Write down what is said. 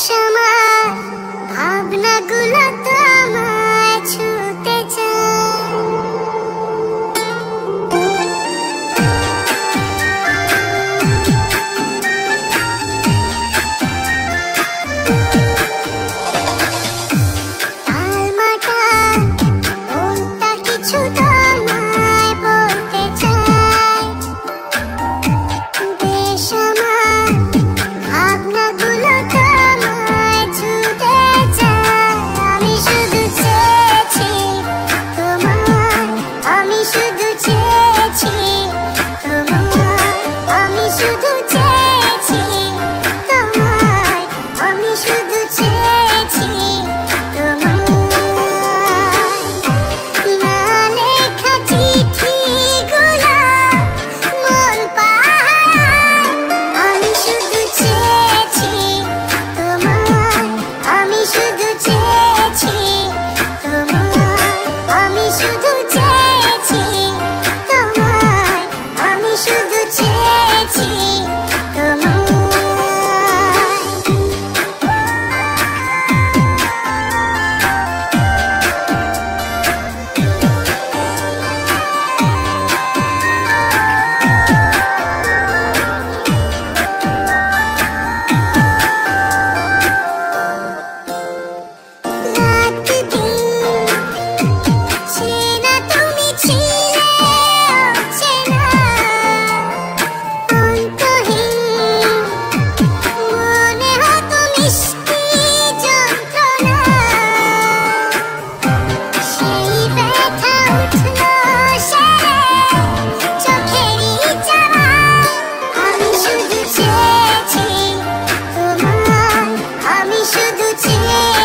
আমার ভাবনাগুলো তোমায় ছুতে চায়। তালমাটা কোনটা কিছু তোমায় বলতে চায়। বেশ আমার ভাবনাগুলো তোমায় ছুতে চায়। আমি শুধু চেয়েছি তোমায়, আমি শুধু চেয়েছি তোমায়, আমি শুধু চেয়েছি তোমায়, আমি শুধু চেয়েছি তোমায়। না লেখা চিঠিগুলো মন পাহারায়। আমি শুধু চেয়েছি তোমায়, আমি শুধু চেয়েছি তোমায়, আমি শুধু চেয়েছি তোমায়, আমি শুধু চেয়েছি তোমায়। রাত দিন চেনা তুমি ছিলে অচেনা, অন্তহীন মনে হতো মিষ্টি যন্ত্রণা। সেই ব্যথা উঠলো সেরে চোখেরই চাওয়ায়। আমি শুধু চেয়েছি তোমায়, আমি শুধু চেয়েছি